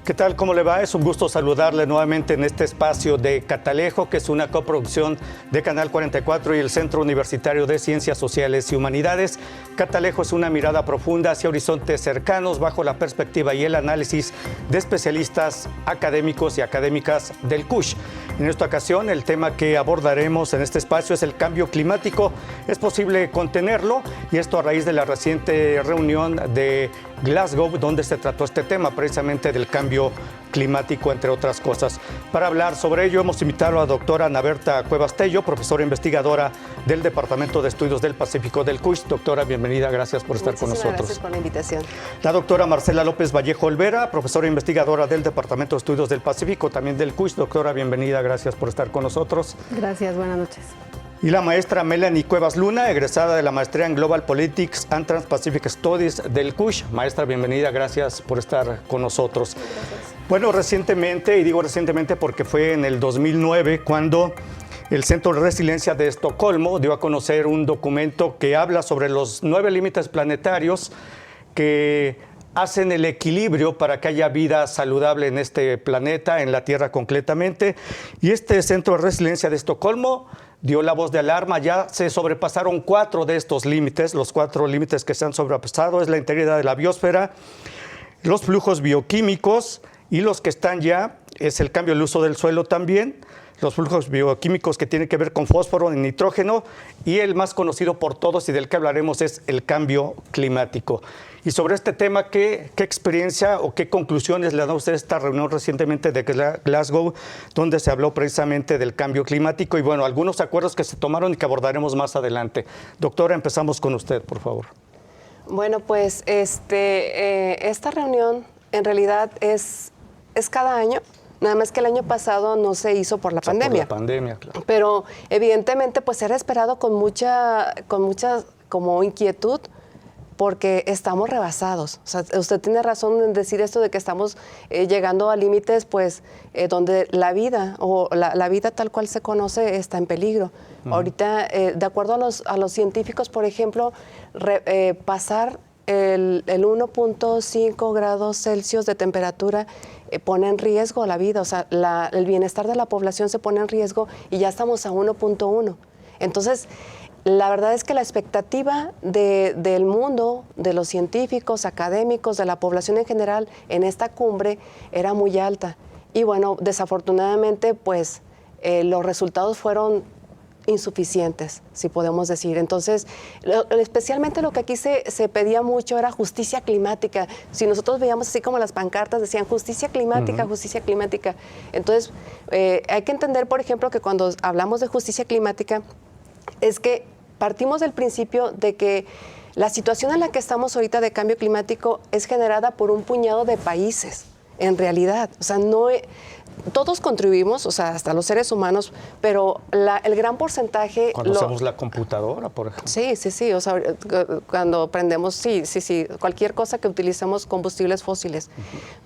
¿Qué tal? ¿Cómo le va? Es un gusto saludarle nuevamente en este espacio de Catalejo, que es una coproducción de Canal 44 y el Centro Universitario de Ciencias Sociales y Humanidades. Catalejo es una mirada profunda hacia horizontes cercanos bajo la perspectiva y el análisis de especialistas académicos y académicas del CUSH. En esta ocasión, el tema que abordaremos en este espacio es el cambio climático. ¿Es posible contenerlo? Y esto a raíz de la reciente reunión de Glasgow, donde se trató este tema precisamente del cambio climático, entre otras cosas. Para hablar sobre ello hemos invitado a la doctora Ana Berta Cuevas Tello, profesora investigadora del Departamento de Estudios del Pacífico del CUSH. Doctora, bienvenida, gracias por estar con nosotros. Gracias por la invitación. La doctora Marcela López Vallejo Olvera, profesora investigadora del Departamento de Estudios del Pacífico, también del CUSH. Doctora, bienvenida, gracias por estar con nosotros. Gracias, buenas noches. Y la maestra Melanie Cuevas Luna, egresada de la maestría en Global Politics and Trans-Pacific Studies del CUSH. Maestra, bienvenida, gracias por estar con nosotros. Gracias. Bueno, recientemente, y digo recientemente porque fue en el 2009, cuando el Centro de Resiliencia de Estocolmo dio a conocer un documento que habla sobre los 9 límites planetarios que hacen el equilibrio para que haya vida saludable en este planeta, en la Tierra concretamente. Y este Centro de Resiliencia de Estocolmo dio la voz de alarma. Ya se sobrepasaron 4 de estos límites. Los 4 límites que se han sobrepasado es la integridad de la biosfera, los flujos bioquímicos, y los que están ya es el cambio del uso del suelo también, los flujos bioquímicos que tienen que ver con fósforo y nitrógeno, y el más conocido por todos y del que hablaremos es el cambio climático. Y sobre este tema, ¿qué experiencia o qué conclusiones le da a usted esta reunión recientemente de Glasgow, donde se habló precisamente del cambio climático y, bueno, algunos acuerdos que se tomaron y que abordaremos más adelante? Doctora, empezamos con usted, por favor. Bueno, pues esta reunión en realidad es cada año. Nada más que el año pasado no se hizo por la pandemia. Por la pandemia, claro. Pero evidentemente pues era esperado con mucha como inquietud, porque estamos rebasados. O sea, usted tiene razón en decir esto de que estamos llegando a límites pues donde la vida o la vida tal cual se conoce está en peligro. Ahorita, de acuerdo a los científicos, por ejemplo, pasar el 1.5 grados Celsius de temperatura pone en riesgo la vida, o sea, el bienestar de la población se pone en riesgo y ya estamos a 1.1. Entonces, la verdad es que la expectativa del mundo, de los científicos, académicos, de la población en general en esta cumbre era muy alta. Y bueno, desafortunadamente, pues los resultados fueron insuficientes, si podemos decir. Entonces, especialmente lo que aquí se pedía mucho era justicia climática. Si nosotros veíamos así como las pancartas decían justicia climática, justicia climática. Entonces, hay que entender, por ejemplo, que cuando hablamos de justicia climática, es que partimos del principio de que la situación en la que estamos ahorita de cambio climático es generada por un puñado de países, en realidad. O sea, todos contribuimos, o sea, hasta los seres humanos, pero el gran porcentaje... Cuando usamos la computadora, por ejemplo. Sí, o sea, cuando prendemos, sí, cualquier cosa que utilicemos combustibles fósiles.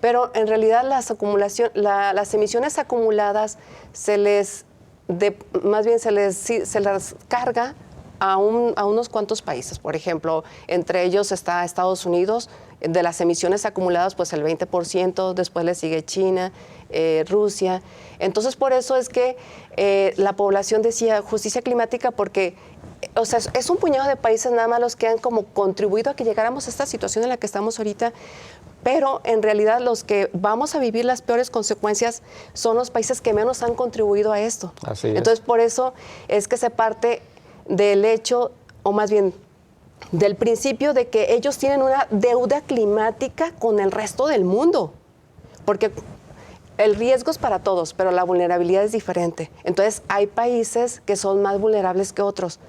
Pero en realidad las emisiones acumuladas se las carga a unos cuantos países. Por ejemplo, entre ellos está Estados Unidos. De las emisiones acumuladas, pues el 20%, después le sigue China, Rusia. Entonces, por eso es que la población decía justicia climática, porque, o sea, es un puñado de países nada más los que han como contribuido a que llegáramos a esta situación en la que estamos ahorita, pero en realidad los que vamos a vivir las peores consecuencias son los países que menos han contribuido a esto. Así es. Entonces, por eso es que se parte del hecho, o más bien del principio de que ellos tienen una deuda climática con el resto del mundo, porque el riesgo es para todos, pero la vulnerabilidad es diferente. Entonces, hay países que son más vulnerables que otros,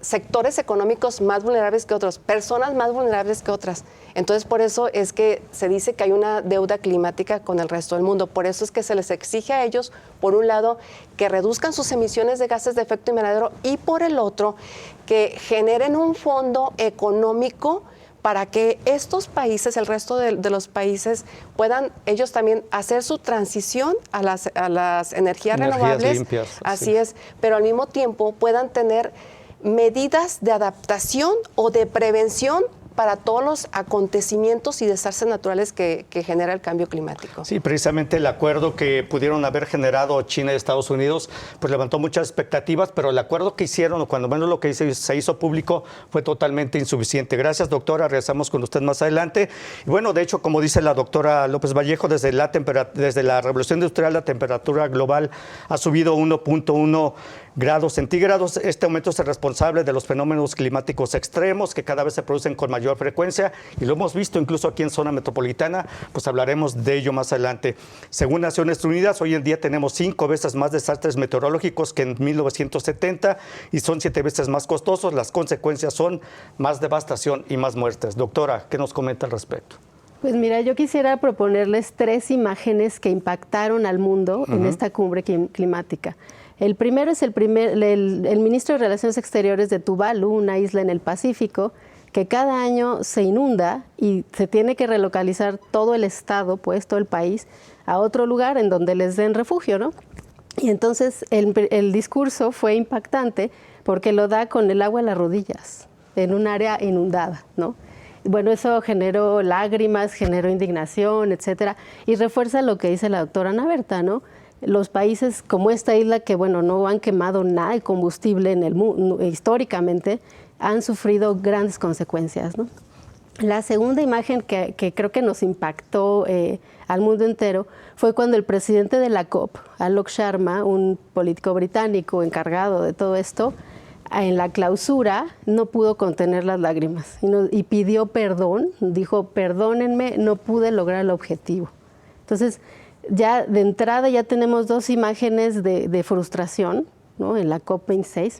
sectores económicos más vulnerables que otros, personas más vulnerables que otras. Entonces, por eso es que se dice que hay una deuda climática con el resto del mundo. Por eso es que se les exige a ellos, por un lado, que reduzcan sus emisiones de gases de efecto invernadero y por el otro, que generen un fondo económico para que estos países, el resto de los países, puedan ellos también hacer su transición a las energías renovables. Limpias, así sí. es, pero al mismo tiempo puedan tener medidas de adaptación o de prevención para todos los acontecimientos y desastres naturales que genera el cambio climático. Sí, precisamente el acuerdo que pudieron haber generado China y Estados Unidos, pues levantó muchas expectativas, pero el acuerdo que hicieron, o cuando menos lo que se hizo público, fue totalmente insuficiente. Gracias, doctora. Regresamos con usted más adelante. Y bueno, de hecho, como dice la doctora López Vallejo, desde la Revolución Industrial la temperatura global ha subido 1.1 grados centígrados. Este aumento es el responsable de los fenómenos climáticos extremos que cada vez se producen con mayor frecuencia y lo hemos visto incluso aquí en zona metropolitana, pues hablaremos de ello más adelante. Según Naciones Unidas, hoy en día tenemos 5 veces más desastres meteorológicos que en 1970 y son 7 veces más costosos. Las consecuencias son más devastación y más muertes. Doctora, ¿qué nos comenta al respecto? Pues mira, yo quisiera proponerles 3 imágenes que impactaron al mundo en esta cumbre climática. El primero es el ministro de Relaciones Exteriores de Tuvalu, una isla en el Pacífico, que cada año se inunda y se tiene que relocalizar todo el estado, pues todo el país, a otro lugar en donde les den refugio, ¿no? Y entonces el discurso fue impactante porque lo da con el agua a las rodillas, en un área inundada, ¿no? Bueno, eso generó lágrimas, generó indignación, etcétera, y refuerza lo que dice la doctora Ana Berta, ¿no? Los países como esta isla que, bueno, no han quemado nada de combustible en el mundo, históricamente, han sufrido grandes consecuencias, ¿no? La segunda imagen que creo que nos impactó al mundo entero fue cuando el presidente de la COP, Alok Sharma, un político británico encargado de todo esto, en la clausura no pudo contener las lágrimas y pidió perdón, dijo, perdónenme, no pude lograr el objetivo. Entonces, ya de entrada ya tenemos 2 imágenes de frustración, ¿no? En la COP26.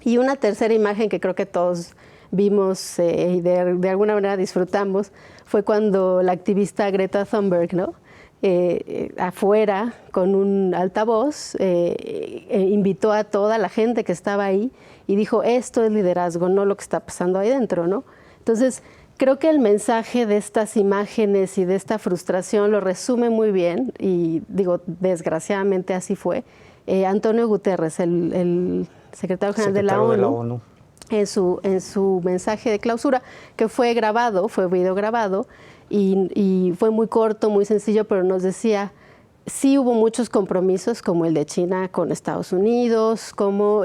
Y una tercera imagen que creo que todos vimos y de alguna manera disfrutamos fue cuando la activista Greta Thunberg, ¿no? Afuera con un altavoz invitó a toda la gente que estaba ahí y dijo, esto es liderazgo, no lo que está pasando ahí dentro, ¿no? Entonces, creo que el mensaje de estas imágenes y de esta frustración lo resume muy bien y digo, desgraciadamente así fue. Antonio Guterres, el secretario general de la ONU, en su mensaje de clausura, que fue grabado, fue video grabado, y fue muy corto, muy sencillo, pero nos decía, sí hubo muchos compromisos, como el de China con Estados Unidos,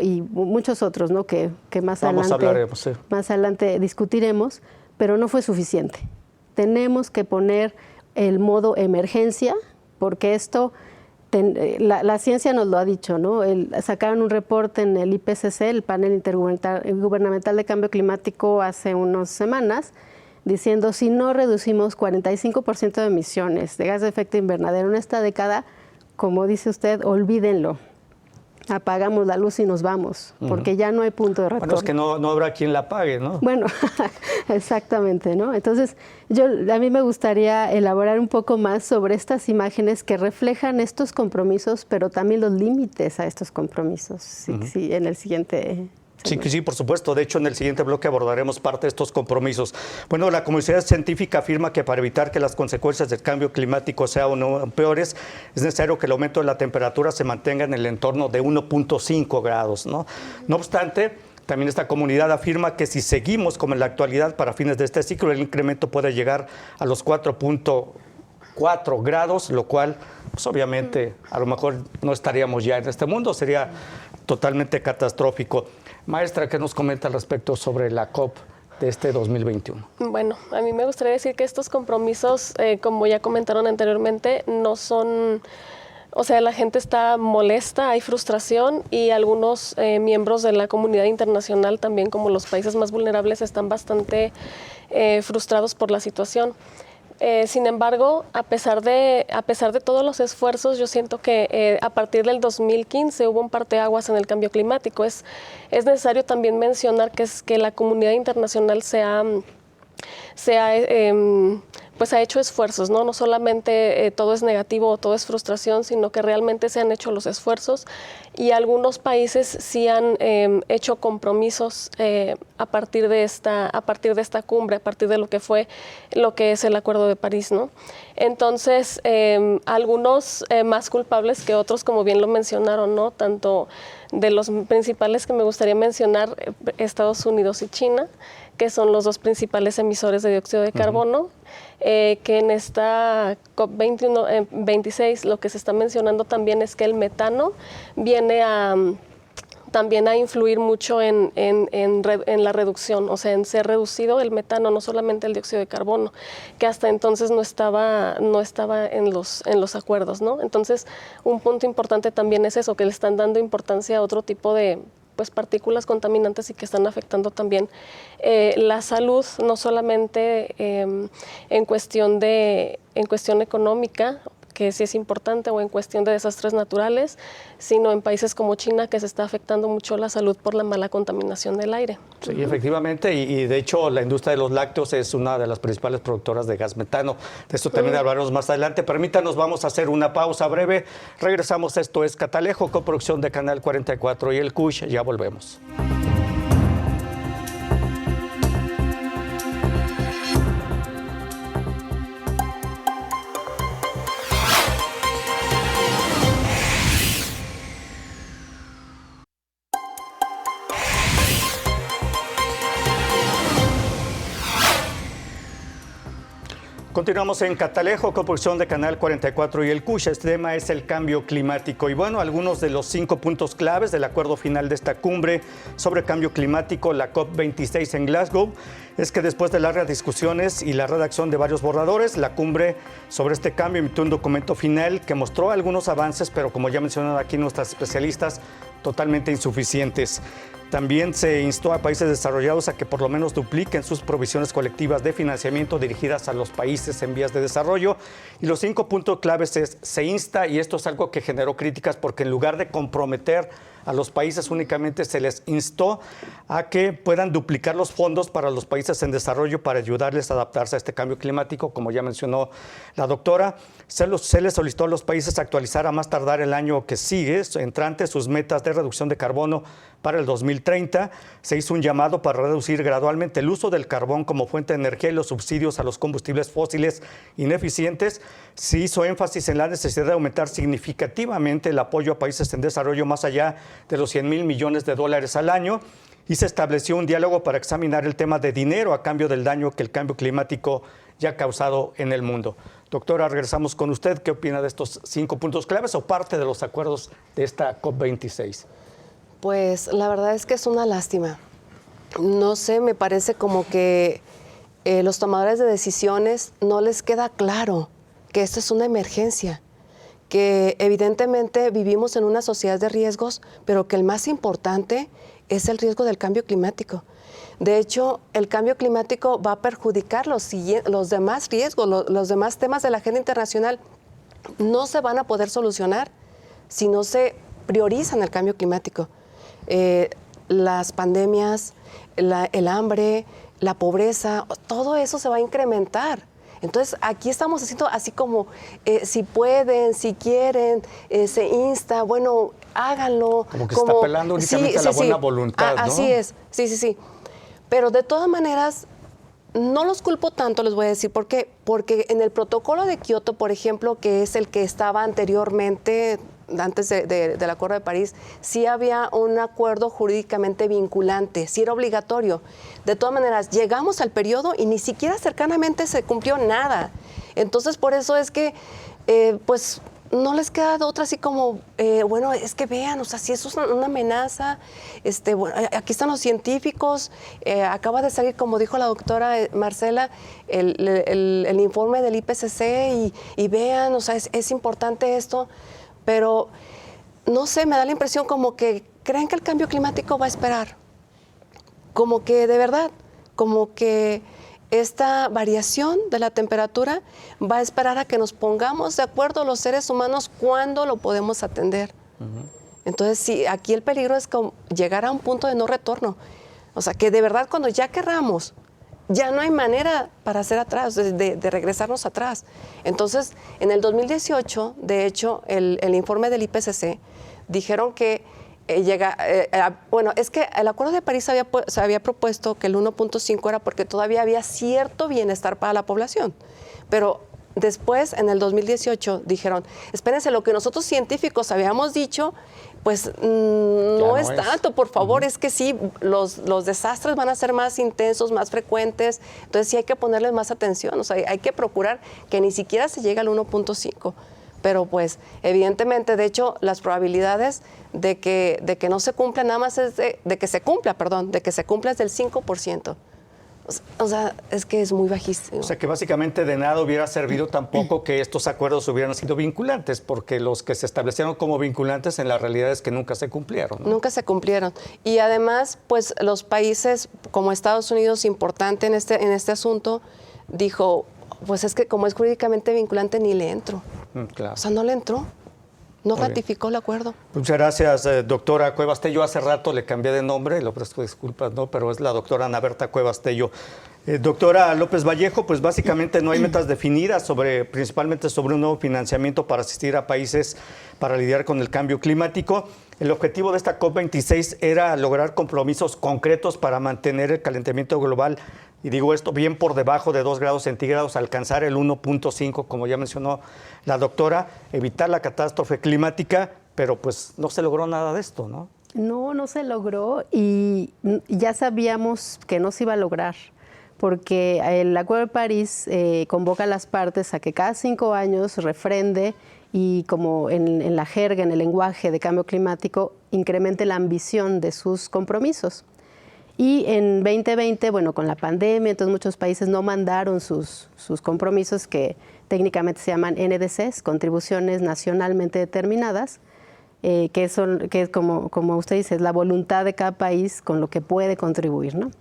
y muchos otros, ¿no? que más adelante discutiremos, pero no fue suficiente. Tenemos que poner el modo emergencia, porque esto, la ciencia nos lo ha dicho, ¿no? Sacaron un reporte en el IPCC, el Panel Intergubernamental de Cambio Climático, hace unas semanas, diciendo, si no reducimos 45% de emisiones de gas de efecto invernadero en esta década, como dice usted, olvídenlo. Apagamos la luz y nos vamos, porque ya no hay punto de retorno. Bueno, es que no habrá quien la pague, ¿no? Bueno, exactamente, ¿no? Entonces, a mí me gustaría elaborar un poco más sobre estas imágenes que reflejan estos compromisos, pero también los límites a estos compromisos, sí, en el siguiente. Sí, por supuesto. De hecho, en el siguiente bloque abordaremos parte de estos compromisos. Bueno, la comunidad científica afirma que para evitar que las consecuencias del cambio climático sean peores, es necesario que el aumento de la temperatura se mantenga en el entorno de 1.5 grados, ¿no? No obstante, también esta comunidad afirma que si seguimos como en la actualidad para fines de este ciclo, el incremento puede llegar a los 4.4 grados, lo cual, pues obviamente, a lo mejor no estaríamos ya en este mundo, sería totalmente catastrófico. Maestra, ¿qué nos comenta al respecto sobre la COP de este 2021? Bueno, a mí me gustaría decir que estos compromisos, como ya comentaron anteriormente, no son... O sea, la gente está molesta, hay frustración y algunos miembros de la comunidad internacional, también como los países más vulnerables, están bastante frustrados por la situación. Sin embargo, a pesar de todos los esfuerzos, yo siento que a partir del 2015 hubo un parteaguas en el cambio climático. Es necesario también mencionar que la comunidad internacional pues ha hecho esfuerzos, ¿no? No solamente todo es negativo o todo es frustración, sino que realmente se han hecho los esfuerzos y algunos países sí han hecho compromisos a partir de esta cumbre, a partir de lo que es el Acuerdo de París, ¿no? Entonces, algunos más culpables que otros, como bien lo mencionaron, ¿no? Tanto de los principales que me gustaría mencionar, Estados Unidos y China, que son los dos principales emisores de dióxido de carbono, que en esta COP26 lo que se está mencionando también es que el metano viene también a influir mucho en la reducción, o sea, en ser reducido el metano, no solamente el dióxido de carbono, que hasta entonces no estaba en los acuerdos, ¿no? Entonces, un punto importante también es eso, que le están dando importancia a otro tipo de partículas contaminantes y que están afectando también la salud, no solamente en cuestión económica, que sí es importante, o en cuestión de desastres naturales, sino en países como China, que se está afectando mucho la salud por la mala contaminación del aire. Sí, efectivamente, y de hecho la industria de los lácteos es una de las principales productoras de gas metano. De esto también hablaremos más adelante. Permítanos, vamos a hacer una pausa breve. Regresamos, esto es Catalejo, coproducción de Canal 44 y el CUSH. Ya volvemos. Continuamos en Catalejo, coproducción de Canal 44 y el CUSH. Este tema es el cambio climático. Y bueno, algunos de los 5 puntos claves del acuerdo final de esta cumbre sobre cambio climático, la COP26 en Glasgow, es que después de largas discusiones y la redacción de varios borradores, la cumbre sobre este cambio emitió un documento final que mostró algunos avances, pero como ya mencionaron aquí nuestras especialistas, totalmente insuficientes. También se instó a países desarrollados a que por lo menos dupliquen sus provisiones colectivas de financiamiento dirigidas a los países en vías de desarrollo. Y los 5 puntos claves es, se insta, y esto es algo que generó críticas porque en lugar de comprometer a los países únicamente se les instó a que puedan duplicar los fondos para los países en desarrollo para ayudarles a adaptarse a este cambio climático, como ya mencionó la doctora. Se les solicitó a los países actualizar a más tardar el año que sigue, entrante, sus metas de reducción de carbono para el 2030. Se hizo un llamado para reducir gradualmente el uso del carbón como fuente de energía y los subsidios a los combustibles fósiles ineficientes. Se hizo énfasis en la necesidad de aumentar significativamente el apoyo a países en desarrollo más allá de los $100,000 millones al año, y se estableció un diálogo para examinar el tema de dinero a cambio del daño que el cambio climático ya ha causado en el mundo. Doctora, regresamos con usted. ¿Qué opina de estos 5 puntos claves o parte de los acuerdos de esta COP26? Pues la verdad es que es una lástima. No sé, me parece como que los tomadores de decisiones no les queda claro que esto es una emergencia, que evidentemente vivimos en una sociedad de riesgos, pero que el más importante es el riesgo del cambio climático. De hecho, el cambio climático va a perjudicar los demás riesgos, los demás temas de la agenda internacional. No se van a poder solucionar si no se priorizan el cambio climático. Las pandemias, el hambre, la pobreza, todo eso se va a incrementar. Entonces, aquí estamos haciendo así como, si pueden, si quieren, se insta, bueno, háganlo. Como que está apelando únicamente a la buena voluntad, ¿no? Así es, sí. Pero de todas maneras, no los culpo tanto, les voy a decir. ¿Por qué? Porque en el protocolo de Kioto, por ejemplo, que es el que estaba anteriormente, antes del Acuerdo de París, sí había un acuerdo jurídicamente vinculante, sí era obligatorio. De todas maneras, llegamos al periodo y ni siquiera cercanamente se cumplió nada. Entonces, por eso es que, pues, no les queda de otra así como, bueno, es que vean, o sea, si eso es una amenaza, bueno, aquí están los científicos, acaba de salir, como dijo la doctora Marcela, el informe del IPCC y vean, o sea, es importante esto. Pero, no sé, me da la impresión como que creen que el cambio climático va a esperar. Como que, de verdad, como que esta variación de la temperatura va a esperar a que nos pongamos de acuerdo los seres humanos cuándo lo podemos atender. Entonces, sí, aquí el peligro es como llegar a un punto de no retorno. O sea, que de verdad cuando ya querramos, ya no hay manera para hacer atrás, de regresarnos atrás. Entonces, en el 2018, de hecho, el informe del IPCC dijeron que bueno, es que el Acuerdo de París se había propuesto que el 1.5 era porque todavía había cierto bienestar para la población, pero después, en el 2018, dijeron, espérense, lo que nosotros científicos habíamos dicho, pues no es tanto, por favor, es que sí, los desastres van a ser más intensos, más frecuentes, entonces sí hay que ponerles más atención, o sea, hay que procurar que ni siquiera se llegue al 1.5. Pero pues evidentemente, de hecho, las probabilidades de que no se cumpla nada más es de que se cumpla es del 5%. O sea, es que es muy bajísimo. O sea, que básicamente de nada hubiera servido tampoco que estos acuerdos hubieran sido vinculantes, porque los que se establecieron como vinculantes en la realidad es que nunca se cumplieron, ¿no? Nunca se cumplieron. Y además, pues los países como Estados Unidos, importante en este asunto, dijo, pues es que como es jurídicamente vinculante ni le entro. Claro. O sea, no le entró. No ratificó el acuerdo. Muchas gracias, doctora Cuevas Tello. Hace rato le cambié de nombre, le ofrezco disculpas, ¿no? Pero es la doctora Ana Berta Cuevas Tello. Doctora López Vallejo, pues básicamente no hay metas definidas principalmente sobre un nuevo financiamiento para asistir a países para lidiar con el cambio climático. El objetivo de esta COP26 era lograr compromisos concretos para mantener el calentamiento global, y digo esto, bien por debajo de 2 grados centígrados, alcanzar el 1.5, como ya mencionó la doctora, evitar la catástrofe climática, pero pues no se logró nada de esto, ¿no? No se logró y ya sabíamos que no se iba a lograr, porque el Acuerdo de París convoca a las partes a que cada 5 años refrende y como en la jerga, en el lenguaje de cambio climático, incremente la ambición de sus compromisos. Y en 2020, bueno, con la pandemia, entonces muchos países no mandaron sus compromisos, que técnicamente se llaman NDCs, contribuciones nacionalmente determinadas, que es como usted dice, es la voluntad de cada país con lo que puede contribuir, ¿no?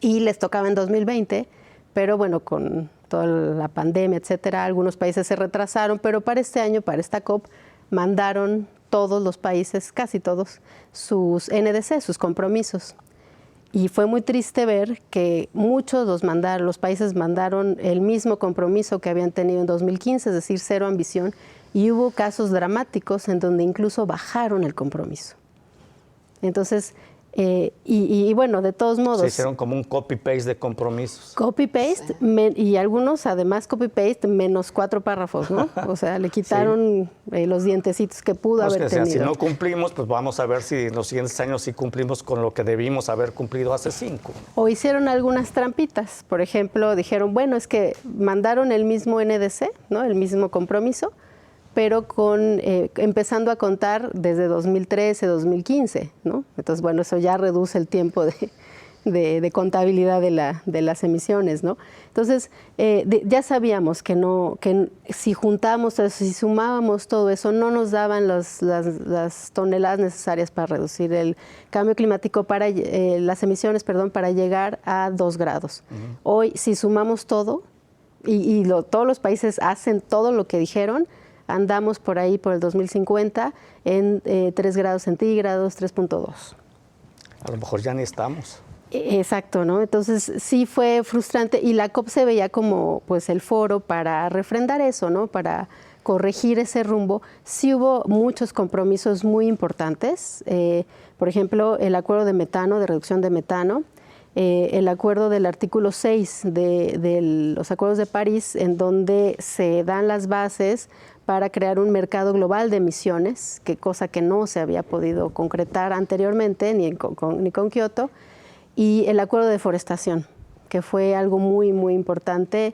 Y les tocaba en 2020, pero bueno, con toda la pandemia, etcétera, algunos países se retrasaron, pero para este año, para esta COP, mandaron todos los países, casi todos, sus NDC, sus compromisos. Y fue muy triste ver que muchos los países mandaron el mismo compromiso que habían tenido en 2015, es decir, cero ambición, y hubo casos dramáticos en donde incluso bajaron el compromiso. Entonces, y bueno, de todos modos... Se hicieron como un copy-paste de compromisos. Copy-paste, y algunos además copy-paste menos 4 párrafos, ¿no? O sea, le quitaron los dientecitos que pudo haber tenido. Si no cumplimos, pues vamos a ver si en los siguientes años sí cumplimos con lo que debimos haber cumplido hace 5. O hicieron algunas trampitas. Por ejemplo, dijeron, bueno, es que mandaron el mismo NDC, ¿no? El mismo compromiso, pero empezando a contar desde 2013, 2015, ¿no? Entonces, bueno, eso ya reduce el tiempo de contabilidad de las emisiones, ¿no? Entonces, ya sabíamos que si juntábamos, si sumábamos todo eso, no nos daban las toneladas necesarias para reducir el cambio climático, las emisiones, para llegar a 2 grados. Hoy, si sumamos todo, todos los países hacen todo lo que dijeron, andamos por ahí, por el 2050, en 3 grados centígrados, 3.2. A lo mejor ya ni estamos. Exacto, ¿no? Entonces sí fue frustrante y la COP se veía como pues el foro para refrendar eso, ¿no? Para corregir ese rumbo. Sí hubo muchos compromisos muy importantes, por ejemplo, el acuerdo de metano, de reducción de metano, el acuerdo del artículo 6 de los acuerdos de París, en donde se dan las bases para crear un mercado global de emisiones, cosa que no se había podido concretar anteriormente, ni con Kioto, y el acuerdo de deforestación, que fue algo muy, muy importante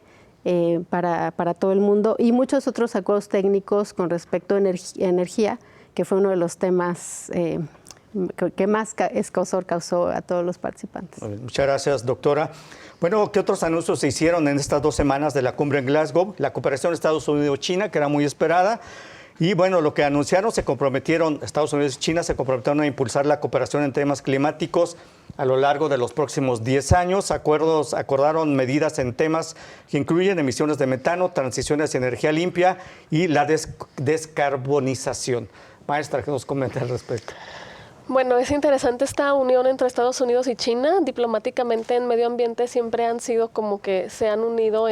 para todo el mundo, y muchos otros acuerdos técnicos con respecto a energía, que fue uno de los temas que más escozor causó a todos los participantes. Muchas gracias, doctora. Bueno, ¿qué otros anuncios se hicieron en estas 2 semanas de la cumbre en Glasgow? La cooperación Estados Unidos-China, que era muy esperada. Y bueno, lo que anunciaron, Estados Unidos y China se comprometieron a impulsar la cooperación en temas climáticos a lo largo de los próximos 10 años. Acordaron medidas en temas que incluyen emisiones de metano, transición hacia energía limpia y la descarbonización. Maestra, ¿qué nos comenta al respecto? Bueno, es interesante esta unión entre Estados Unidos y China. Diplomáticamente en medio ambiente siempre han sido como que se han unido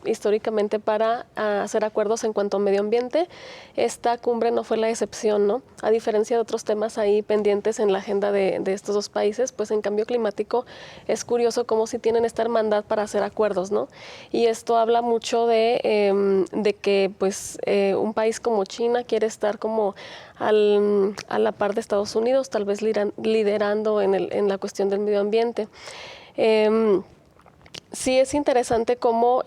históricamente para hacer acuerdos en cuanto a medio ambiente. Esta cumbre no fue la excepción, ¿no? A diferencia de otros temas ahí pendientes en la agenda de estos dos países, pues en cambio climático es curioso cómo si tienen esta hermandad para hacer acuerdos, ¿no? Y esto habla mucho de que pues un país como China quiere estar como a la par de Estados Unidos, tal vez liderando en la cuestión del medio ambiente. Sí es interesante cómo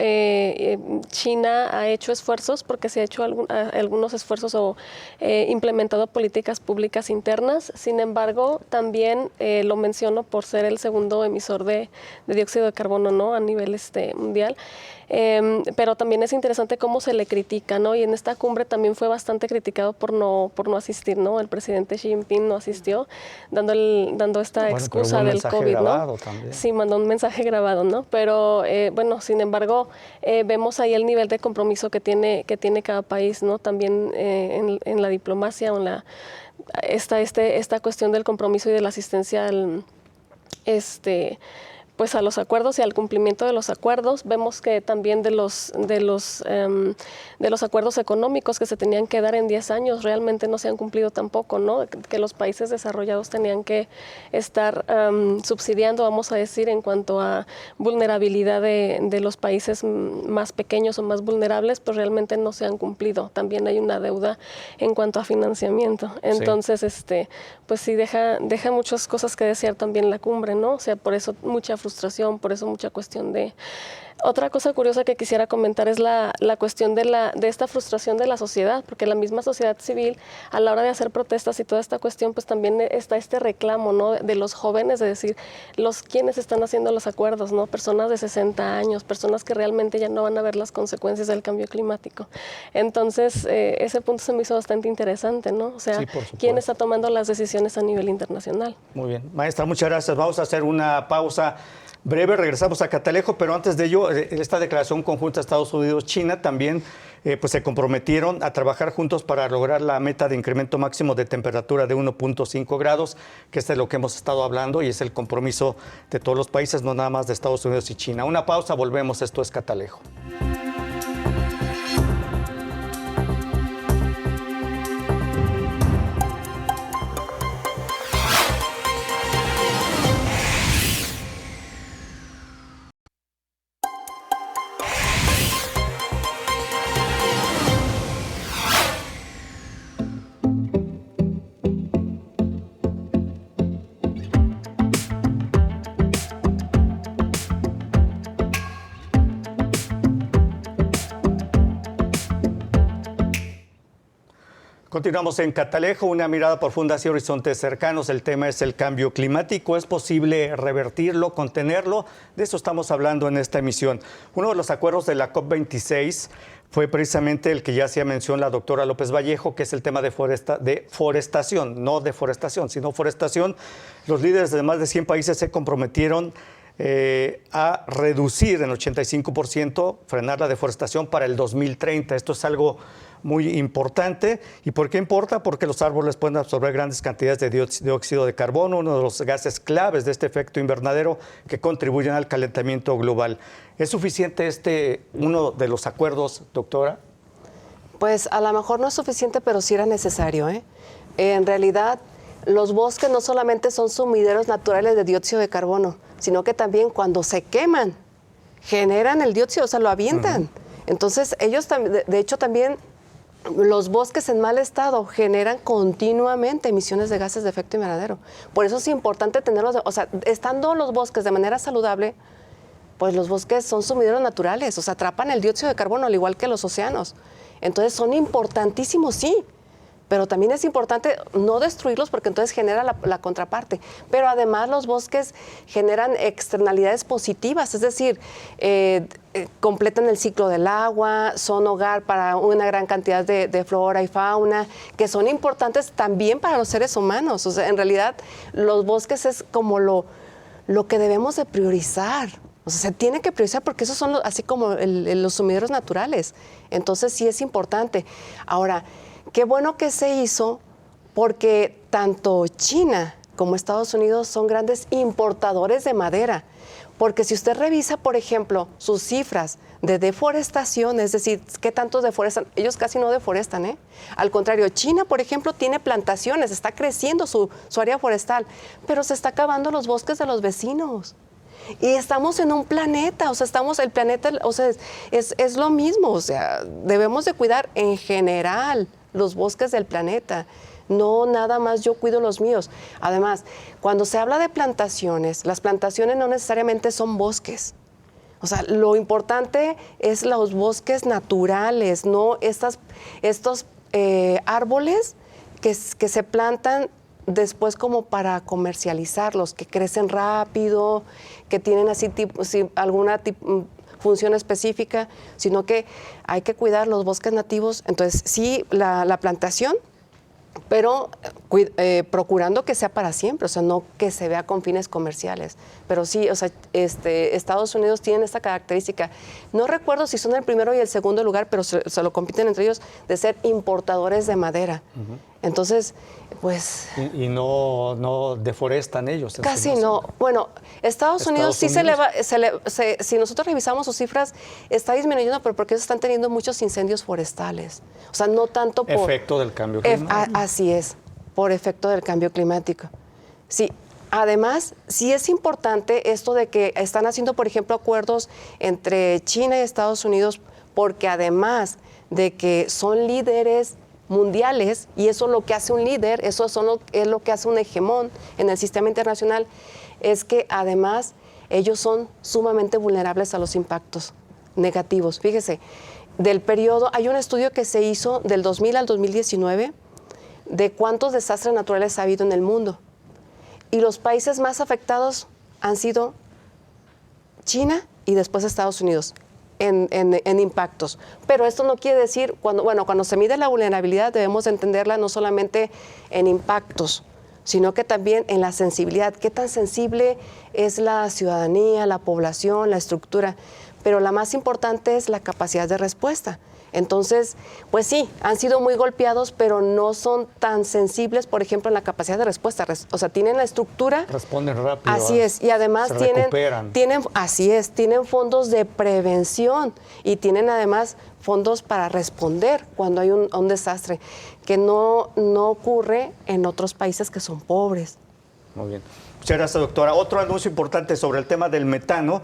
China ha hecho esfuerzos, porque se ha hecho algunos esfuerzos o implementado políticas públicas internas. Sin embargo, también lo menciono por ser el segundo emisor de dióxido de carbono, ¿no? A nivel mundial. Pero también es interesante cómo se le critica, ¿no? Y en esta cumbre también fue bastante criticado por no asistir, ¿no? El presidente Xi Jinping no asistió, dando esta excusa del COVID, ¿no? También. Sí, mandó un mensaje grabado, ¿no? Pero bueno, sin embargo, vemos ahí el nivel de compromiso que tiene cada país, ¿no? También en la diplomacia o en esta cuestión del compromiso y de la asistencia pues a los acuerdos y al cumplimiento de los acuerdos. Vemos que también de los acuerdos económicos que se tenían que dar en 10 años realmente no se han cumplido tampoco, ¿no? Que los países desarrollados tenían que estar subsidiando, vamos a decir, en cuanto a vulnerabilidad de los países más pequeños o más vulnerables, pues realmente no se han cumplido. También hay una deuda en cuanto a financiamiento. Entonces, pues sí deja muchas cosas que desear también la cumbre, ¿no? O sea, por eso mucha frustración, por eso mucha cuestión de... Otra cosa curiosa que quisiera comentar es la cuestión de esta frustración de la sociedad, porque la misma sociedad civil, a la hora de hacer protestas y toda esta cuestión, pues también está este reclamo, ¿no? De los jóvenes, de decir, quienes están haciendo los acuerdos, ¿no? Personas de 60 años, personas que realmente ya no van a ver las consecuencias del cambio climático. Entonces, ese punto se me hizo bastante interesante, ¿no? O sea, Sí, por supuesto. ¿quién está tomando las decisiones a nivel internacional? Muy bien. Maestra, muchas gracias. Vamos a hacer una pausa breve, regresamos a Catalejo, pero antes de ello, esta declaración conjunta Estados Unidos-China también pues se comprometieron a trabajar juntos para lograr la meta de incremento máximo de temperatura de 1.5 grados, que es de lo que hemos estado hablando y es el compromiso de todos los países, no nada más de Estados Unidos y China. Una pausa, volvemos, esto es Catalejo. Continuamos en Catalejo, una mirada profunda hacia horizontes cercanos. El tema es el cambio climático. ¿Es posible revertirlo, contenerlo? De eso estamos hablando en esta emisión. Uno de los acuerdos de la COP26 fue precisamente el que ya hacía mención la doctora López Vallejo, que es el tema de forestación, no deforestación, sino forestación. Los líderes de más de 100 países se comprometieron a reducir en 85%, frenar la deforestación para el 2030. Esto es algo muy importante. ¿Y por qué importa? Porque los árboles pueden absorber grandes cantidades de dióxido de carbono, uno de los gases claves de este efecto invernadero que contribuyen al calentamiento global. ¿Es suficiente uno de los acuerdos, doctora? Pues a lo mejor no es suficiente, pero sí era necesario, ¿eh? En realidad, los bosques no solamente son sumideros naturales de dióxido de carbono, sino que también cuando se queman, generan el dióxido, o sea, lo avientan. Entonces, ellos también, de hecho, también los bosques en mal estado generan continuamente emisiones de gases de efecto invernadero. Por eso es importante tenerlos, o sea, estando los bosques de manera saludable, pues los bosques son sumideros naturales, o sea, atrapan el dióxido de carbono al igual que los océanos. Entonces, son importantísimos, sí. Pero también es importante no destruirlos porque entonces genera la contraparte. Pero además los bosques generan externalidades positivas, es decir, completan el ciclo del agua, son hogar para una gran cantidad de flora y fauna, que son importantes también para los seres humanos. O sea, en realidad los bosques es como lo que debemos de priorizar. O sea, se tiene que priorizar porque esos son así como los sumideros naturales. Entonces sí es importante. Ahora, qué bueno que se hizo porque tanto China como Estados Unidos, son grandes importadores de madera. Porque si usted revisa, por ejemplo, sus cifras de deforestación, es decir, ¿qué tanto deforestan? Ellos casi no deforestan, ¿eh? Al contrario, China, por ejemplo, tiene plantaciones, está creciendo su área forestal, pero se está acabando los bosques de los vecinos. Y estamos en un planeta, o sea, el planeta, o sea, es lo mismo, o sea, debemos de cuidar en general los bosques del planeta. No, nada más yo cuido los míos. Además, cuando se habla de plantaciones, las plantaciones no necesariamente son bosques. O sea, lo importante es los bosques naturales, no estos árboles que se plantan después como para comercializarlos, que crecen rápido, que tienen así alguna función específica, sino que hay que cuidar los bosques nativos. Entonces, sí, la plantación, pero procurando que sea para siempre, o sea, no que se vea con fines comerciales. Pero sí, o sea, Estados Unidos tienen esta característica. No recuerdo si son el primero y el segundo lugar, pero se lo compiten entre ellos, de ser importadores de madera. Entonces, pues... Y no deforestan ellos. Casi no. Bueno, Estados Unidos sí se eleva, si nosotros revisamos sus cifras, está disminuyendo, pero porque ellos están teniendo muchos incendios forestales. O sea, no tanto por... Efecto del cambio climático. Así es, por efecto del cambio climático. Sí. Además, sí es importante esto de que están haciendo, por ejemplo, acuerdos entre China y Estados Unidos, porque además de que son líderes mundiales, y eso es lo que hace un líder, es lo que hace un hegemón en el sistema internacional, es que además ellos son sumamente vulnerables a los impactos negativos. Fíjese, del periodo, hay un estudio que se hizo del 2000 al 2019 de cuántos desastres naturales ha habido en el mundo. Y los países más afectados han sido China y después Estados Unidos en impactos. Pero esto no quiere decir, cuando se mide la vulnerabilidad debemos entenderla no solamente en impactos, sino que también en la sensibilidad. ¿Qué tan sensible es la ciudadanía, la población, la estructura? Pero la más importante es la capacidad de respuesta. Entonces, pues sí, han sido muy golpeados, pero no son tan sensibles, por ejemplo, en la capacidad de respuesta. O sea, tienen la estructura. Responden rápido. Así es. Y además tienen fondos de prevención y tienen además fondos para responder cuando hay un desastre, que no ocurre en otros países que son pobres. Muy bien. Muchas gracias, doctora. Otro anuncio importante sobre el tema del metano.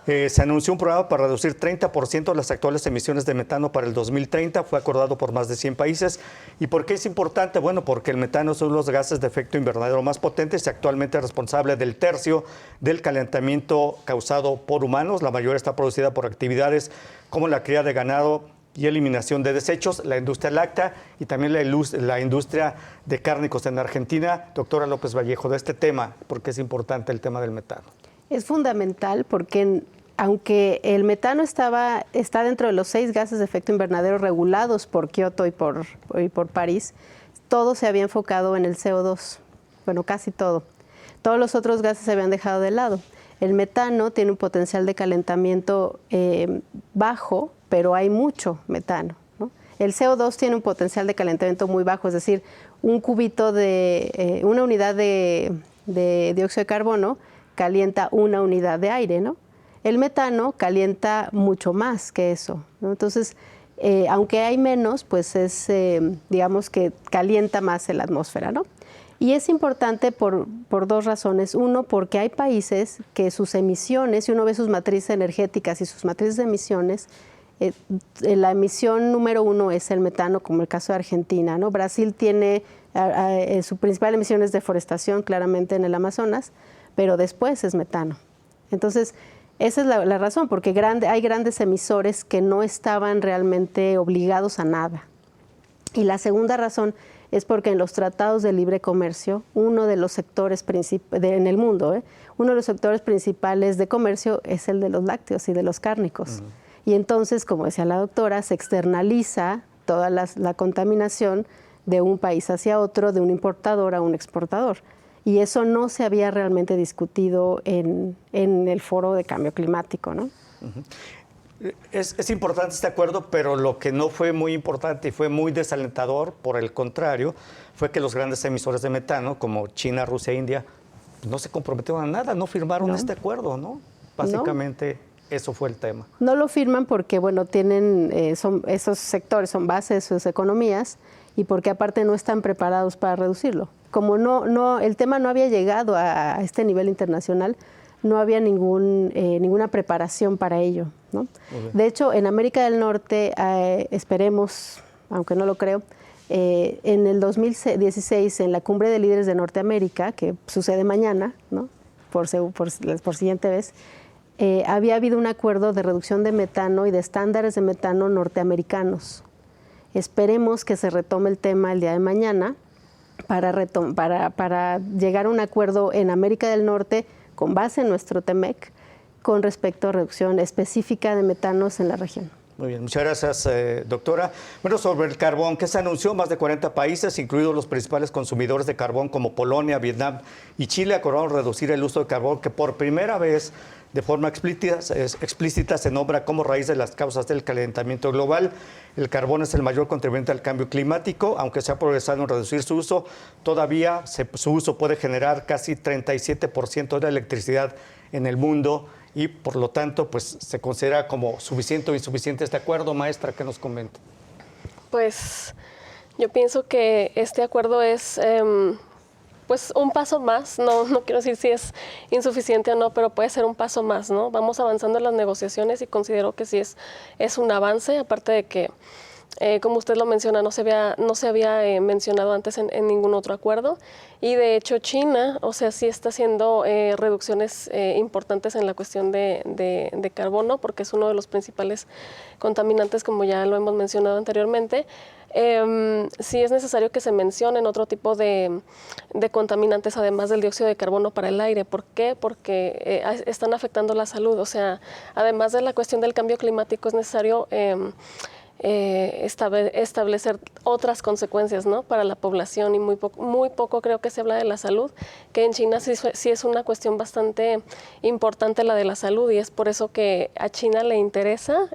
Se anunció un programa para reducir 30% las actuales emisiones de metano para el 2030. Fue acordado por más de 100 países. ¿Y por qué es importante? Bueno, porque el metano es uno de los gases de efecto invernadero más potentes y actualmente es responsable del tercio del calentamiento causado por humanos. La mayoría está producida por actividades como la cría de ganado y eliminación de desechos, la industria láctea y también la industria de cárnicos en Argentina. Doctora López Vallejo, de este tema, ¿por qué es importante el tema del metano? Es fundamental porque aunque el metano está dentro de los 6 gases de efecto invernadero regulados por Kioto y por París, todo se había enfocado en el CO2, bueno, casi todo. Todos los otros gases se habían dejado de lado. El metano tiene un potencial de calentamiento bajo, pero hay mucho metano, ¿no? El CO2 tiene un potencial de calentamiento muy bajo, es decir, un cubito una unidad de dióxido de carbono calienta una unidad de aire, ¿no? El metano calienta mucho más que eso, ¿no? Entonces, aunque hay menos, pues digamos que calienta más en la atmósfera, ¿no? Y es importante por 2 razones. Uno, porque hay países que sus emisiones, si uno ve sus matrices energéticas y sus matrices de emisiones, la emisión número 1 es el metano, como el caso de Argentina, ¿no? Brasil tiene, su principal emisión es deforestación, claramente en el Amazonas, pero después es metano. Entonces, esa es la razón, porque hay grandes emisores que no estaban realmente obligados a nada. Y la segunda razón es porque en los tratados de libre comercio, uno de los sectores en el mundo, uno de los sectores principales de comercio es el de los lácteos y de los cárnicos. Y entonces, como decía la doctora, se externaliza toda la contaminación de un país hacia otro, de un importador a un exportador. Y eso no se había realmente discutido en el foro de cambio climático, ¿no? Es importante este acuerdo, pero lo que no fue muy importante y fue muy desalentador, por el contrario, fue que los grandes emisores de metano, como China, Rusia e India, no se comprometieron a nada, no firmaron este acuerdo, ¿no? Básicamente eso fue el tema. No lo firman porque, bueno, tienen, esos sectores son base de sus economías y porque aparte no están preparados para reducirlo. Como el tema no había llegado a este nivel internacional, no había ninguna preparación para ello, ¿no? De hecho, en América del Norte, esperemos, aunque no lo creo, en el 2016, en la Cumbre de Líderes de Norteamérica, que sucede mañana, ¿no? por siguiente vez, había habido un acuerdo de reducción de metano y de estándares de metano norteamericanos. Esperemos que se retome el tema el día de mañana para llegar a un acuerdo en América del Norte con base en nuestro TEMEC con respecto a reducción específica de metanos en la región. Muy bien, muchas gracias, doctora. Bueno, sobre el carbón, ¿qué se anunció? Más de 40 países, incluidos los principales consumidores de carbón como Polonia, Vietnam y Chile, acordaron reducir el uso de carbón, que por primera vez de forma explícita se nombra como raíz de las causas del calentamiento global. El carbón es el mayor contribuyente al cambio climático, aunque se ha progresado en reducir su uso, todavía su uso puede generar casi 37% de la electricidad en el mundo y por lo tanto pues se considera como suficiente o insuficiente este acuerdo. Maestra, ¿qué nos comenta? Pues yo pienso que este acuerdo es pues un paso más, no quiero decir si es insuficiente o no, pero puede ser un paso más, ¿no? Vamos avanzando en las negociaciones y considero que sí es un avance, aparte de que, como usted lo menciona, no se había mencionado antes en ningún otro acuerdo, y de hecho China, o sea, sí está haciendo reducciones importantes en la cuestión de carbono, porque es uno de los principales contaminantes, como ya lo hemos mencionado anteriormente. Sí es necesario que se mencionen otro tipo de contaminantes además del dióxido de carbono para el aire. ¿Por qué? Porque están afectando la salud. O sea, además de la cuestión del cambio climático, es necesario establecer otras consecuencias, ¿no? Para la población, y muy poco creo que se habla de la salud, que en China sí es una cuestión bastante importante la de la salud, y es por eso que a China le interesa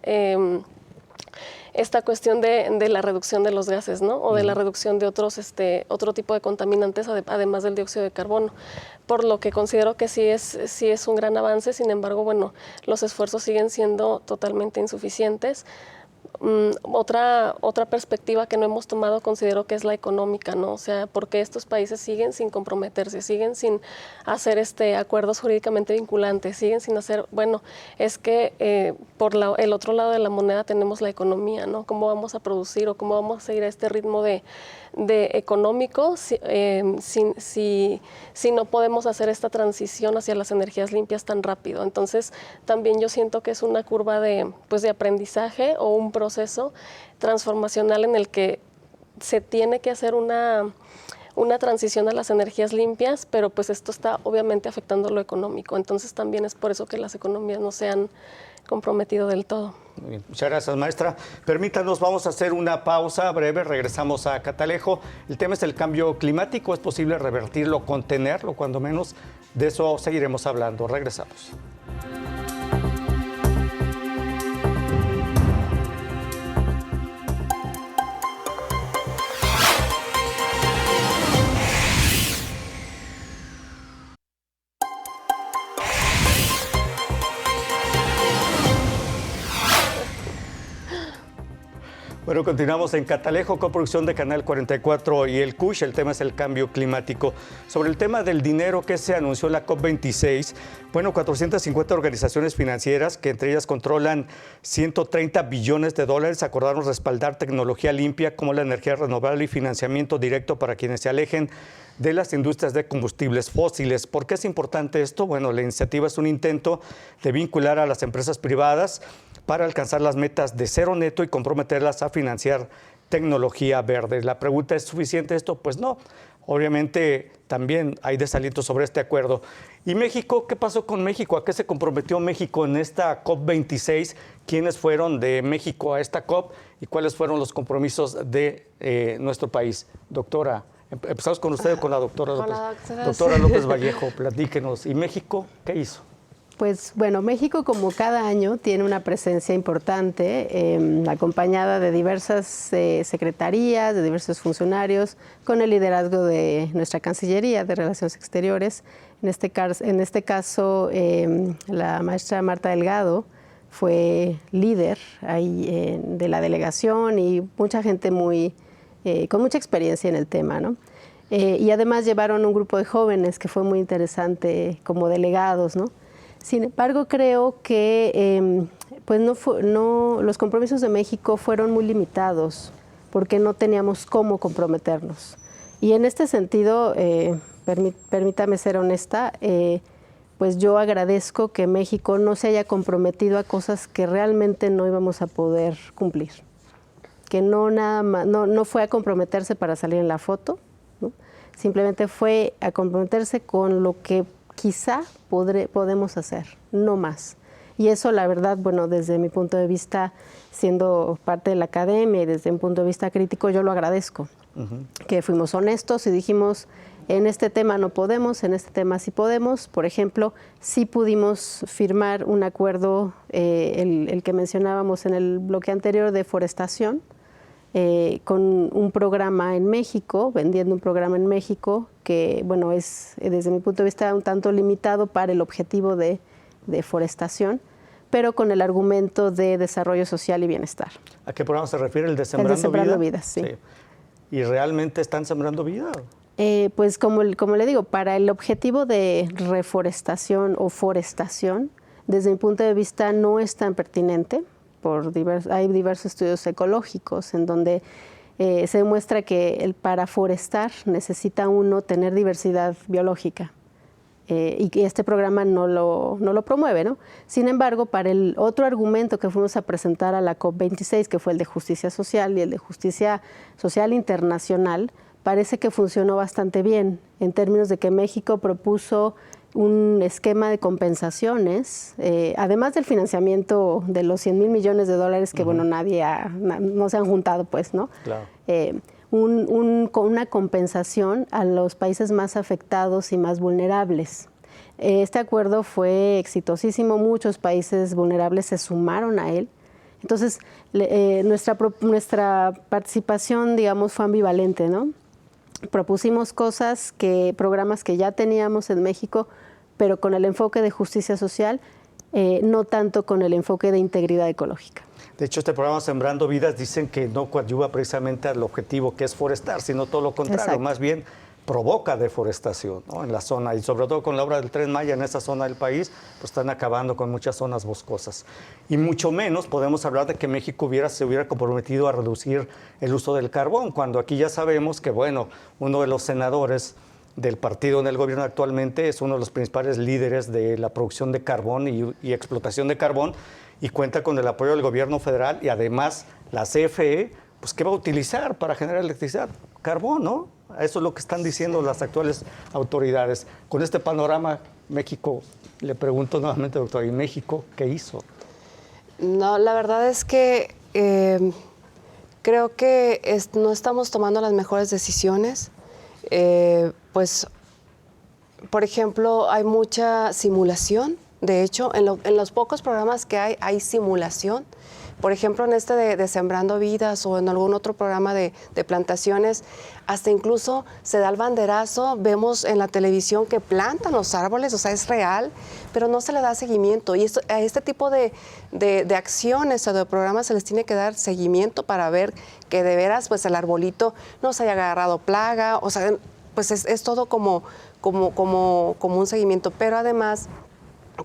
esta cuestión de la reducción de los gases, ¿no? O de la reducción de otro tipo de contaminantes, además del dióxido de carbono. Por lo que considero que sí es un gran avance. Sin embargo, bueno, los esfuerzos siguen siendo totalmente insuficientes. Otra perspectiva que no hemos tomado considero que es la económica, ¿no? O sea, porque estos países siguen sin comprometerse, siguen sin hacer acuerdos jurídicamente vinculantes, siguen sin hacer, bueno, es que por el otro lado de la moneda tenemos la economía, ¿no? ¿Cómo vamos a producir o cómo vamos a seguir a este ritmo de económico si no podemos hacer esta transición hacia las energías limpias tan rápido? Entonces, también yo siento que es una curva de aprendizaje o un proceso transformacional en el que se tiene que hacer una transición a las energías limpias, pero pues esto está obviamente afectando lo económico. Entonces, también es por eso que las economías no se han comprometido del todo. Muy bien. Muchas gracias, maestra. Permítanos, vamos a hacer una pausa breve, regresamos a Catalejo. El tema es el cambio climático, ¿es posible revertirlo, contenerlo, cuando menos? De eso seguiremos hablando. Regresamos. Bueno, continuamos en Catalejo, coproducción de Canal 44 y el CUSH. El tema es el cambio climático. Sobre el tema del dinero que se anunció en la COP26, bueno, 450 organizaciones financieras, que entre ellas controlan 130 billones de dólares, acordaron respaldar tecnología limpia como la energía renovable y financiamiento directo para quienes se alejen de las industrias de combustibles fósiles. ¿Por qué es importante esto? Bueno, la iniciativa es un intento de vincular a las empresas privadas para alcanzar las metas de cero neto y comprometerlas a financiar tecnología verde. La pregunta, ¿es suficiente esto? Pues no. Obviamente también hay desaliento sobre este acuerdo. ¿Y México? ¿Qué pasó con México? ¿A qué se comprometió México en esta COP26? ¿Quiénes fueron de México a esta COP? ¿Y cuáles fueron los compromisos de nuestro país? Doctora, empezamos con usted, con la doctora López. Doctora López Vallejo, platíquenos. ¿Y México qué hizo? Pues bueno, México como cada año tiene una presencia importante, acompañada de diversas secretarías, de diversos funcionarios, con el liderazgo de nuestra Cancillería de Relaciones Exteriores. En este caso, la maestra Marta Delgado fue líder ahí de la delegación y mucha gente con mucha experiencia en el tema, ¿no? Y además llevaron un grupo de jóvenes que fue muy interesante como delegados, ¿no? Sin embargo, creo que pues los compromisos de México fueron muy limitados porque no teníamos cómo comprometernos. Y en este sentido, permítame ser honesta, pues yo agradezco que México no se haya comprometido a cosas que realmente no íbamos a poder cumplir. Que no fue a comprometerse para salir en la foto, ¿no? Simplemente fue a comprometerse con lo que quizá podemos hacer, no más. Y eso, la verdad, bueno, desde mi punto de vista, siendo parte de la academia y desde un punto de vista crítico, yo lo agradezco. Que fuimos honestos y dijimos, en este tema no podemos, en este tema sí podemos. Por ejemplo, sí pudimos firmar un acuerdo, el que mencionábamos en el bloque anterior, de forestación, con un programa en México, vendiendo un programa en México que, bueno, es desde mi punto de vista un tanto limitado para el objetivo de forestación, pero con el argumento de desarrollo social y bienestar. ¿A qué programa se refiere? ¿El de Sembrando Vida? El de Sembrando Vidas, sí. ¿Y realmente están sembrando vida? Pues como le digo, para el objetivo de reforestación o forestación, desde mi punto de vista no es tan pertinente. Hay diversos estudios ecológicos en donde se demuestra que para forestar necesita uno tener diversidad biológica y que este programa no lo promueve, ¿no? Sin embargo, para el otro argumento que fuimos a presentar a la COP26, que fue el de justicia social y el de justicia social internacional, parece que funcionó bastante bien en términos de que México propuso un esquema de compensaciones, además del financiamiento de los 100,000 millones de dólares que, bueno, no se han juntado, pues, ¿no? Claro. Con una compensación a los países más afectados y más vulnerables. Este acuerdo fue exitosísimo, muchos países vulnerables se sumaron a él. Entonces, nuestra participación, digamos, fue ambivalente, ¿no? Propusimos programas que ya teníamos en México, pero con el enfoque de justicia social, no tanto con el enfoque de integridad ecológica. De hecho, este programa Sembrando Vidas dicen que no coadyuva precisamente al objetivo que es forestar, sino todo lo contrario. Exacto. Más bien provoca deforestación, ¿no? En la zona, y sobre todo con la obra del Tren Maya en esa zona del país, pues están acabando con muchas zonas boscosas. Y mucho menos podemos hablar de que México se hubiera comprometido a reducir el uso del carbón, cuando aquí ya sabemos que, bueno, uno de los senadores del partido en el gobierno actualmente es uno de los principales líderes de la producción de carbón y explotación de carbón, y cuenta con el apoyo del gobierno federal, y además la CFE, pues, ¿qué va a utilizar para generar electricidad? Carbón, ¿no? Eso es lo que están diciendo las actuales autoridades. Con este panorama, México, le pregunto nuevamente, doctora, ¿y México qué hizo? No, la verdad es que creo que no estamos tomando las mejores decisiones. Pues, por ejemplo, hay mucha simulación. De hecho, en los pocos programas que hay simulación. Por ejemplo, en este de Sembrando Vidas o en algún otro programa de plantaciones, hasta incluso se da el banderazo, vemos en la televisión que plantan los árboles, o sea, es real, pero no se le da seguimiento. Y a este tipo de acciones o de programas se les tiene que dar seguimiento para ver que de veras, pues, el arbolito no se haya agarrado plaga, o sea, pues es todo como un seguimiento. Pero además,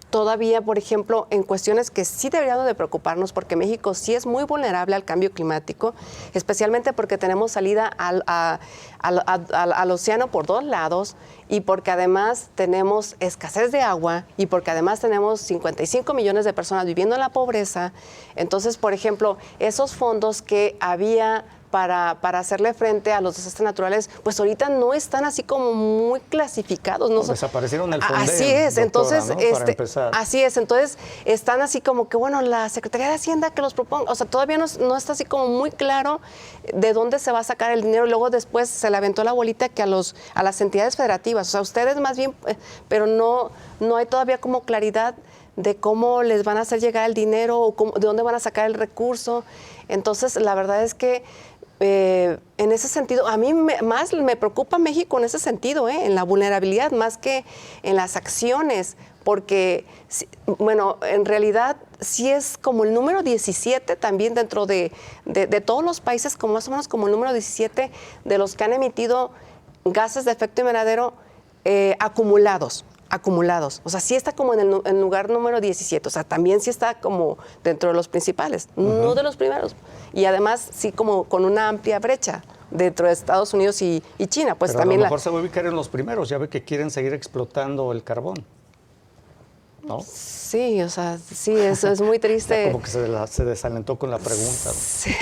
todavía, por ejemplo, en cuestiones que sí deberíamos de preocuparnos, porque México sí es muy vulnerable al cambio climático, especialmente porque tenemos salida al océano por 2 lados, y porque además tenemos escasez de agua, y porque además tenemos 55 millones de personas viviendo en la pobreza. Entonces, por ejemplo, esos fondos que había para hacerle frente a los desastres naturales, pues ahorita no están así como muy clasificados. ¿No? Desaparecieron el Fonden, así es, doctora, entonces, ¿no? Para empezar. Así es, entonces están así como que, bueno, la Secretaría de Hacienda que los proponga, o sea, todavía no está así como muy claro de dónde se va a sacar el dinero, y luego después se le aventó la bolita que a las entidades federativas, o sea, ustedes más bien, pero no hay todavía como claridad de cómo les van a hacer llegar el dinero o de dónde van a sacar el recurso. Entonces, la verdad es que en ese sentido, a mí más me preocupa México en ese sentido, en la vulnerabilidad, más que en las acciones, porque, bueno, en realidad sí es como el número 17 también dentro de todos los países, como más o menos como el número 17 de los que han emitido gases de efecto invernadero acumulados. O sea, sí está como en el lugar número 17, o sea, también sí está como dentro de los principales, no de los primeros. Y además sí como con una amplia brecha dentro de Estados Unidos y China. Pues pero también a lo mejor se va a ubicar en los primeros, ya ve que quieren seguir explotando el carbón, ¿no? Sí, o sea, sí, eso es muy triste. Como que se desalentó con la pregunta. Sí,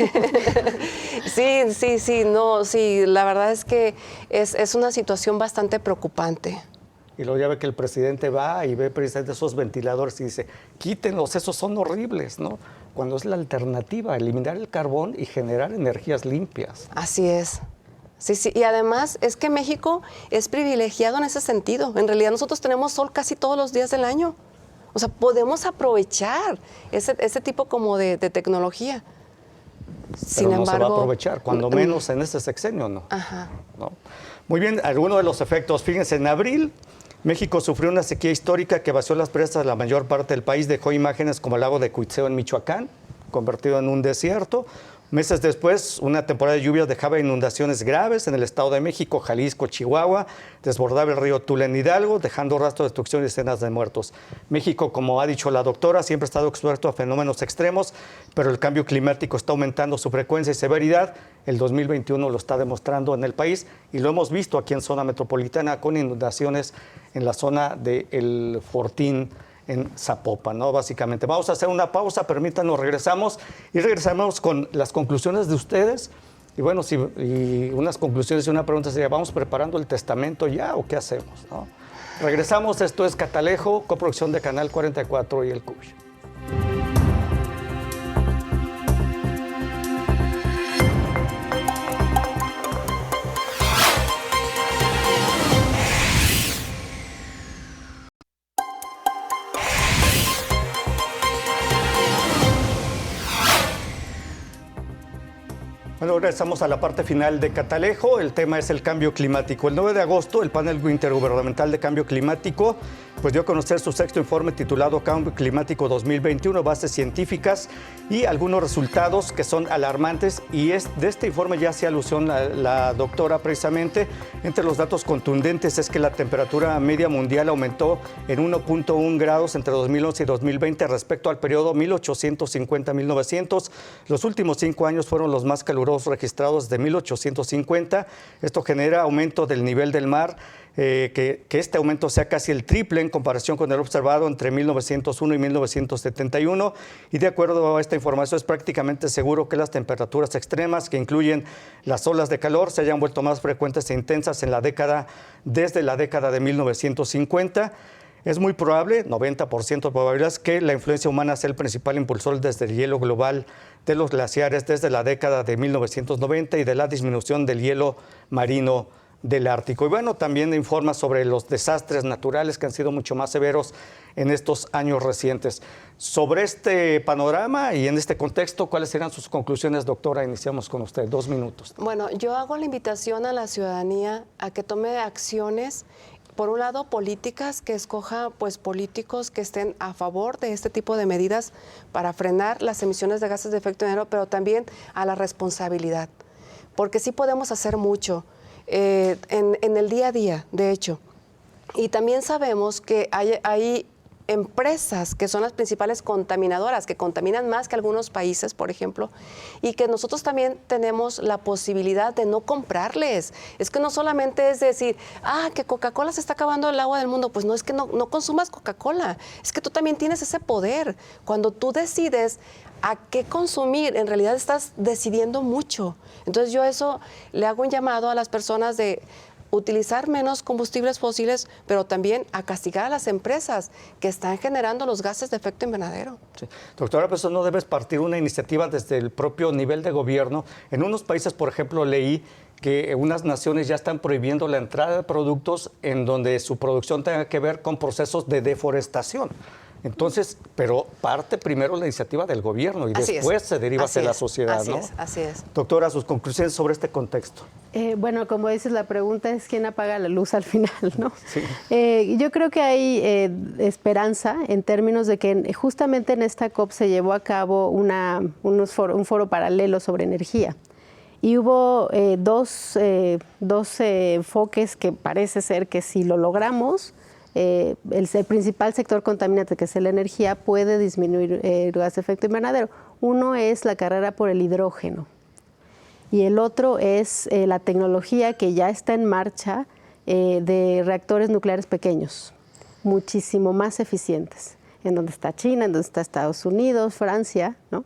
la verdad es que es una situación bastante preocupante. Y luego ya ve que el presidente va y ve precisamente esos ventiladores y dice, quítenlos, esos son horribles, ¿no? Cuando es la alternativa, eliminar el carbón y generar energías limpias. Así es. Sí, y además es que México es privilegiado en ese sentido. En realidad nosotros tenemos sol casi todos los días del año. O sea, podemos aprovechar ese tipo como de tecnología. Pero no se va a aprovechar, cuando menos en este sexenio, ¿no? Ajá. ¿No? Muy bien, algunos de los efectos. Fíjense, en abril México sufrió una sequía histórica que vació las presas de la mayor parte del país, dejó imágenes como el lago de Cuitzeo en Michoacán, convertido en un desierto. Meses después, una temporada de lluvias dejaba inundaciones graves en el Estado de México, Jalisco, Chihuahua, desbordaba el río Tula en Hidalgo, dejando rastro de destrucción y decenas de muertos. México, como ha dicho la doctora, siempre ha estado expuesto a fenómenos extremos, pero el cambio climático está aumentando su frecuencia y severidad. El 2021 lo está demostrando en el país y lo hemos visto aquí en zona metropolitana con inundaciones en la zona del Fortín, en Zapopan, ¿no? Básicamente. Vamos a hacer una pausa, permítanos, regresamos con las conclusiones de ustedes. Y bueno, y unas conclusiones y una pregunta sería, ¿vamos preparando el testamento ya o qué hacemos, ¿no? Regresamos, esto es Catalejo, coproducción de Canal 44 y El Cuyo. Bueno, regresamos a la parte final de Catalejo. El tema es el cambio climático. El 9 de agosto, el panel intergubernamental de cambio climático pues dio a conocer su sexto informe titulado Cambio Climático 2021, bases científicas y algunos resultados que son alarmantes. Y de este informe ya hacía alusión la doctora precisamente. Entre los datos contundentes es que la temperatura media mundial aumentó en 1.1 grados entre 2011 y 2020 respecto al periodo 1850-1900. Los últimos 5 años fueron los más calurosos registrados de 1850. Esto genera aumento del nivel del mar, que este aumento sea casi el triple en comparación con el observado entre 1901 y 1971. Y de acuerdo a esta información, es prácticamente seguro que las temperaturas extremas, que incluyen las olas de calor, se hayan vuelto más frecuentes e intensas desde la década de 1950. Es muy probable, 90% de probabilidades, que la influencia humana sea el principal impulsor desde el hielo global de los glaciares desde la década de 1990 y de la disminución del hielo marino del Ártico. Y bueno, también informa sobre los desastres naturales que han sido mucho más severos en estos años recientes. Sobre este panorama y en este contexto, ¿cuáles serán sus conclusiones, doctora? Iniciamos con usted, 2 minutos. Bueno, yo hago la invitación a la ciudadanía a que tome acciones. Por un lado, políticas, que escoja pues políticos que estén a favor de este tipo de medidas para frenar las emisiones de gases de efecto invernadero, pero también a la responsabilidad, porque sí podemos hacer mucho en el día a día, de hecho. Y también sabemos que hay empresas que son las principales contaminadoras, que contaminan más que algunos países, por ejemplo, y que nosotros también tenemos la posibilidad de no comprarles. Es que no solamente es decir, que Coca-Cola se está acabando el agua del mundo. Pues no, es que no consumas Coca-Cola, es que tú también tienes ese poder. Cuando tú decides a qué consumir, en realidad estás decidiendo mucho. Entonces yo eso le hago un llamado a las personas de utilizar menos combustibles fósiles, pero también a castigar a las empresas que están generando los gases de efecto invernadero. Sí. Doctora, pues no debes partir una iniciativa desde el propio nivel de gobierno. En unos países, por ejemplo, leí que unas naciones ya están prohibiendo la entrada de productos en donde su producción tenga que ver con procesos de deforestación. Entonces, pero parte primero la iniciativa del gobierno y Así después es. se deriva Así hacia la es. sociedad, Así ¿no? es, así es. Doctora, sus conclusiones sobre este contexto. Bueno, como dices, la pregunta es quién apaga la luz al final, ¿no? Sí. Yo creo que hay esperanza en términos de que justamente en esta COP se llevó a cabo un foro paralelo sobre energía. Y hubo dos enfoques que parece ser que si lo logramos, el principal sector contaminante, que es la energía, puede disminuir el gas de efecto invernadero. Uno es la carrera por el hidrógeno y el otro es la tecnología que ya está en marcha de reactores nucleares pequeños, muchísimo más eficientes, en donde está China, en donde está Estados Unidos, Francia, ¿no?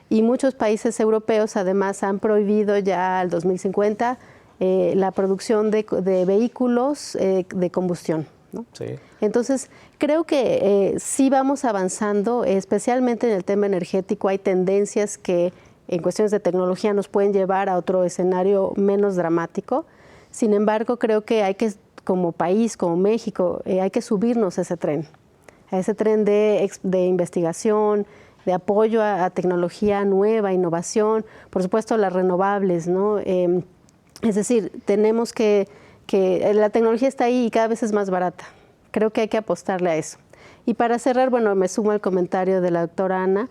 Y muchos países europeos además han prohibido ya al 2050 la producción de vehículos de combustión, ¿no? Sí. Entonces, creo que sí vamos avanzando, especialmente en el tema energético. Hay tendencias que en cuestiones de tecnología nos pueden llevar a otro escenario menos dramático. Sin embargo, creo que hay que, como país, como México, hay que subirnos a ese tren de investigación, de apoyo a tecnología nueva, innovación, por supuesto las renovables, ¿no? Es decir, tenemos que la tecnología está ahí y cada vez es más barata. Creo que hay que apostarle a eso. Y para cerrar, bueno, me sumo al comentario de la doctora Ana,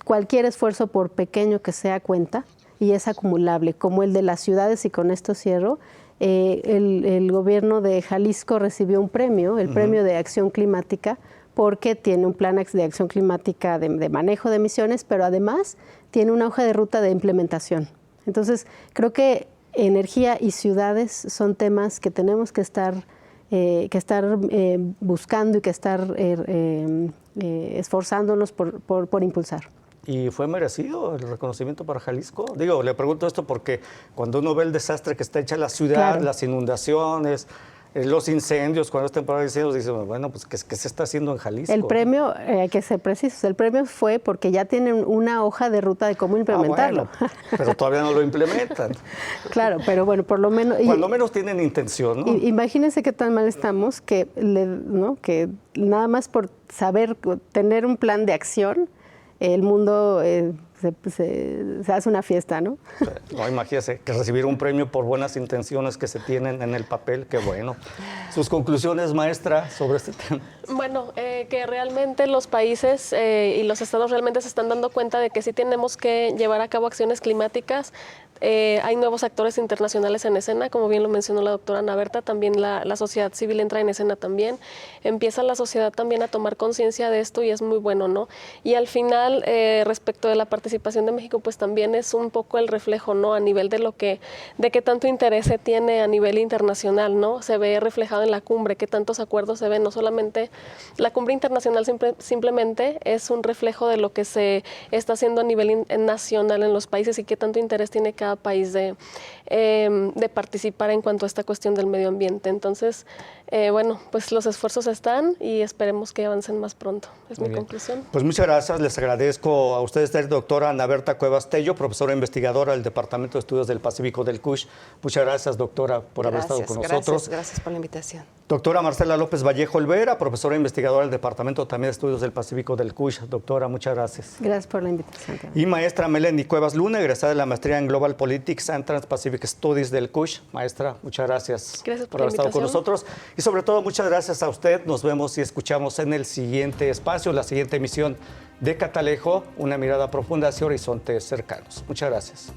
cualquier esfuerzo, por pequeño que sea, cuenta y es acumulable, como el de las ciudades, y con esto cierro. El gobierno de Jalisco recibió un premio, el Premio de Acción Climática, porque tiene un plan de acción climática de manejo de emisiones, pero además tiene una hoja de ruta de implementación. Entonces, creo que energía y ciudades son temas que tenemos que estar buscando y que estar esforzándonos por impulsar. ¿Y fue merecido el reconocimiento para Jalisco? Digo, le pregunto esto porque cuando uno ve el desastre que está hecha la ciudad, Claro, las inundaciones, los incendios, cuando es temporada de incendios, dice, bueno, pues, ¿qué se está haciendo en Jalisco? El premio, hay que ser precisos, el premio fue porque ya tienen una hoja de ruta de cómo implementarlo. Bueno, pero todavía no lo implementan. Claro, pero bueno, por lo menos... Cuando menos tienen intención, ¿no? Imagínense qué tan mal estamos que nada más por saber, tener un plan de acción, el mundo se hace una fiesta, ¿no? No, imagínese, que recibir un premio por buenas intenciones que se tienen en el papel, qué bueno. ¿Sus conclusiones, maestra, sobre este tema? Bueno, que realmente los países y los estados realmente se están dando cuenta de que sí tenemos que llevar a cabo acciones climáticas. Hay nuevos actores internacionales en escena, como bien lo mencionó la doctora Ana Berta, también la sociedad civil entra en escena también. Empieza la sociedad también a tomar conciencia de esto y es muy bueno, ¿no? Y al final, respecto de la participación de México, pues también es un poco el reflejo, ¿no? A nivel de qué tanto interés se tiene a nivel internacional, ¿no? Se ve reflejado en la cumbre, qué tantos acuerdos se ven, no solamente la cumbre internacional simplemente es un reflejo de lo que se está haciendo a nivel nacional en los países y qué tanto interés tiene cada país de participar en cuanto a esta cuestión del medio ambiente. Entonces, bueno, pues los esfuerzos están y esperemos que avancen más pronto. Es mi conclusión. Pues muchas gracias, les agradezco a ustedes, doctora Ana Berta Cuevas Tello, profesora investigadora del Departamento de Estudios del Pacífico del CUSH. Muchas gracias, doctora, por haber estado con nosotros. Gracias por la invitación. Doctora Marcela López Vallejo Olvera, profesora investigadora del Departamento también de Estudios del Pacífico del CUSH. Doctora, muchas gracias. Gracias por la invitación. Y maestra Melanie Cuevas Luna, egresada de la maestría en Global Politics and Trans-Pacific Studies del CUSH. Maestra, muchas gracias, por haber estado con nosotros. Y sobre todo, muchas gracias a usted. Nos vemos y escuchamos en el siguiente espacio, la siguiente emisión de Catalejo, una mirada profunda hacia horizontes cercanos. Muchas gracias.